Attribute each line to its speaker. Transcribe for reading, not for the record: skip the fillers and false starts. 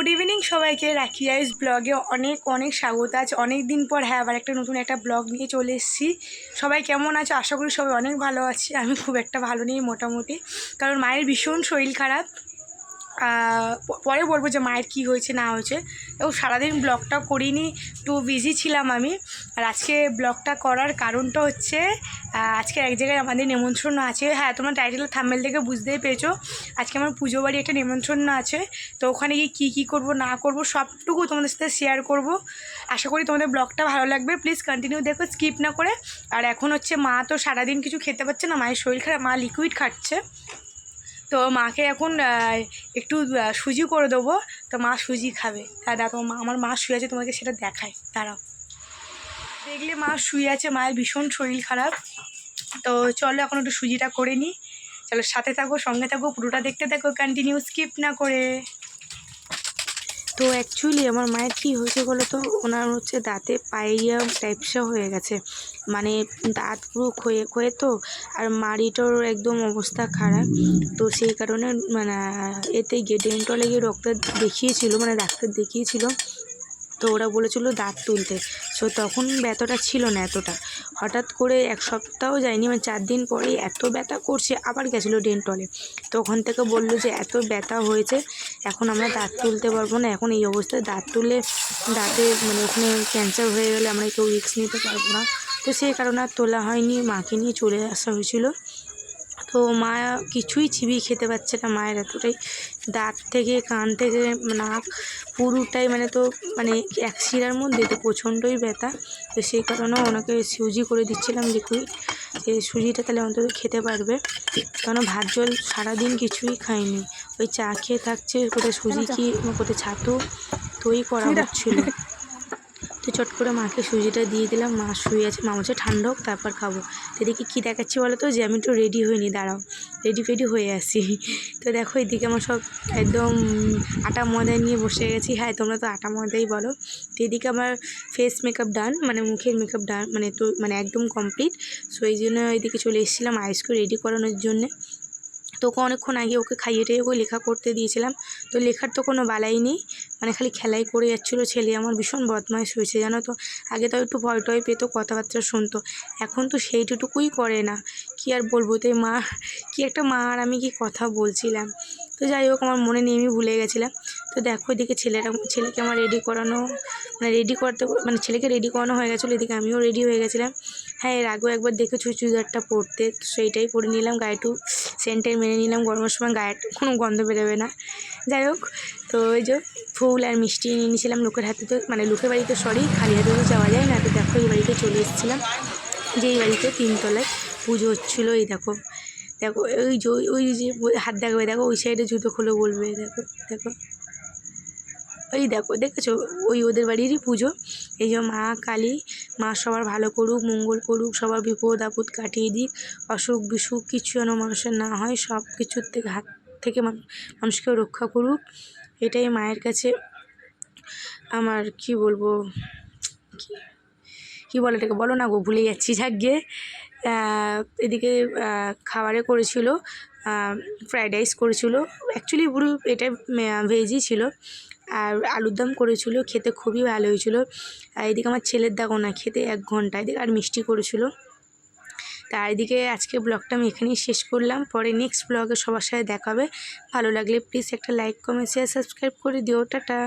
Speaker 1: Good evening সবাইকে, রাখি আইস ব্লগে অনেক অনেক স্বাগত। আজ অনেক দিন পর আবার একটা নতুন একটা ব্লগ নিয়ে চলে এসেছি। সবাই কেমন আছে? আশা করি সবাই অনেক ভালো আছে। আমি খুব একটা ভালো নেই মোটামুটি, কারণ মায়ের ভীষণ শরীর খারাপ। পরে বলবো যে মায়ের কী হয়েছে না হয়েছে। এবং সারাদিন ব্লগটা করিনি, একটু বিজি ছিলাম আমি। আর আজকে ব্লগটা করার কারণটা হচ্ছে আজকে এক জায়গায় আমাদের নেমন্ত্রণ আছে। হ্যাঁ, তোমরা টাইটেল থাম্বনেল থেকে বুঝতেই পেরেছো, আজকে আমার পুজো বাড়ি একটা নেমন্ত্রণ আছে। তো ওখানে গিয়ে কী করবো না করবো সবটুকু তোমাদের সাথে শেয়ার করব। আশা করি তোমাদের ব্লগটা ভালো লাগবে। প্লিজ কন্টিনিউ দেখো, স্কিপ না করে। আর এখন হচ্ছে মা তো সারাদিন কিছু খেতে পাচ্ছে না, মায়ের শরীর খারাপ, মা লিকুইড খাচ্ছে। তো মাকে এখন একটু সুজি করে দেবো, তো মা সুজি খাবে। দেখো আমার মা শুয়ে আছে, তোমাকে সেটা দেখায়, দাঁড়াও। দেখলে মা শুয়ে আছে, মায়ের ভীষণ শরীর খারাপ। তো চলো এখন একটু সুজিটা করে নিই। চলো সাথে থাকো, সঙ্গে থাকো, পুরোটা দেখতে থাকো, কন্টিনিউ স্কিপ না করে। তো অ্যাকচুয়ালি আমার মায়ের কী হয়েছে বলো তো, ওনার হচ্ছে দাঁতে পাইরিয়া টাইপসা হয়ে গেছে, মানে দাঁত পুরো ক্ষয়ে ক্ষয়ে। তো আর মাড়িটার একদম অবস্থা খারাপ। তো সেই কারণে মানে এতে গিয়ে ডেন্টালে গিয়ে ডক্টর দেখিয়েছিল, মানে ডাক্তার দেখিয়েছিল। তো ওরা বলেছিল দাঁত তুলতে। সো তখন ব্যথাটা ছিল না এতটা। হঠাৎ করে এক সপ্তাহ যায়নি, মানে 4 দিন পরেই এত ব্যথা করছে, আবার গেছিলো ডেন্টলে। তো ওখান থেকে বললো যে এত ব্যথা হয়েছে, এখন আমরা দাঁত তুলতে পারবো না। এখন এই অবস্থায় দাঁত তুললে দাঁতে মানে ওখানে ক্যান্সার হয়ে গেলে আমরা কেউ রিস্ক নিতে পারবো না। তো সেই কারণে আর তোলা হয়নি, মাকে নিয়ে চলে আসা হয়েছিল। তো মা কিছুই চিবিয়ে খেতে পারছে না, মায়ের এতটাই দাঁত থেকে কান থেকে নাক পুরোটাই মানে তো মানে এক শিরার মধ্যে, তো প্রচণ্ডই ব্যথা। তো সেই কারণে ওনাকে সুজি করে দিচ্ছিলাম লিকুইড, যে সুজিটা তাহলে অন্তত খেতে পারবে। কারণ ভাত জল সারাদিন কিছুই খায়নি, ওই চা খেয়ে থাকছে, কোথায় সুজি কি কোথায় ছাতু, তো ওই করা হচ্ছিলো। তো চট করে মাকে সুজিটা দিয়ে দিলাম, মা শুয়ে আছে, মা বলছে ঠান্ডা হোক তারপর খাবো। তো এদিকে কী দেখাচ্ছি বলো তো, যে আমি একটু রেডি হইনি, দাঁড়াও রেডি ফেডি হয়ে আসি। তো দেখো এদিকে আমার সব একদম আটা ময়দা নিয়ে বসে গেছি। হ্যাঁ, তোমরা তো আটা ময়দাই বলো। তো এদিকে আমার ফেস মেকআপ ডান, মানে মুখের মেকআপ ডান, মানে তো মানে একদম কমপ্লিট। সো এই জন্য এদিকে চলে এসেছিলাম আইসকে রেডি করানোর জন্যে। তো অনেকক্ষণ আগে ওকে খাইয়ে টেয়ে ওকে লেখা করতে দিয়েছিলাম। তো লেখার তো কোনো বালাই নেই, মানে খালি খেলাই করে যাচ্ছিলো। ছেলে আমার ভীষণ বদমাইশ হয়েছে জানো তো। আগে তো একটু ভয় টয় পেতো, কথাবার্তা শুনতো, এখন তো সেইটুকুই করে না। কি আর বলবো, তো মা কি একটা মা আর আমি কি কথা বলছিলাম। তো যাই হোক, আমার মনে নেই, আমি ভুলে গেছিলাম। তো দেখো এদিকে ছেলেকে আমার রেডি করানো, মানে রেডি করতে মানে ছেলেকে রেডি করানো হয়ে গেছিলো, এদিকে আমিও রেডি হয়ে গেছিলাম। হ্যাঁ, এর আগেও একবার দেখেছো চুড়িদারটা পরতে, সেইটাই পরে নিলাম। গায়ে একটু সেন্টাই মেনে নিলাম, গরমের সময় গায়ে কোনো গন্ধ বেরোবে না। যাই হোক, তো ওই যে ফুল আর মিষ্টি নিয়ে নিয়েছিলাম লোকের হাতে। তো মানে লোকের বাড়িতে সরি, খালি হাতে তো যাওয়া যায় না। তো দেখো এই বাড়িতে চলে এসেছিলাম, যে এই বাড়িতে 3 তলায় পুজো হচ্ছিলো। এই দেখো দেখো ওই যে হাত দেখাবে, দেখো ওই সাইডে জুতো খুলে বলবে, দেখো দেখো ওই দেখো, দেখেছো ওই ওদের বাড়িরই পুজো। এই যে মা কালী, মা সবার ভালো করুক, মঙ্গল করুক, সবার বিপদ আপদ কাটিয়ে দিক, অসুখ বিসুখ কিছু যেন মানুষের না হয়, সব কিছুর থেকে হাত থেকে মানুষকে রক্ষা করুক। এটাই মায়ের কাছে আমার কি বলবো, কি বলে এটাকে বলো না গো, ভুলে যাচ্ছি। যাকগে এদিকে খাবারে করেছিল ফ্রায়েড রাইস করেছিল, অ্যাকচুয়ালি পুরো এটা ভেজই ছিল। আর আলুর দম করেছিল, খেতে খুবই ভালো হয়েছিল। আর এদিকে আমার ছেলের দেখো না, খেতে 1 ঘন্টা। এদিকে আর মিষ্টি করেছিল। তার এদিকে আজকে ব্লগটা আমি এখানেই শেষ করলাম। পরে নেক্সট ব্লগে সবার সাথে দেখাবে। ভালো লাগলে প্লিজ একটা লাইক কমেন্ট শেয়ার সাবস্ক্রাইব করে দিও। টাটা।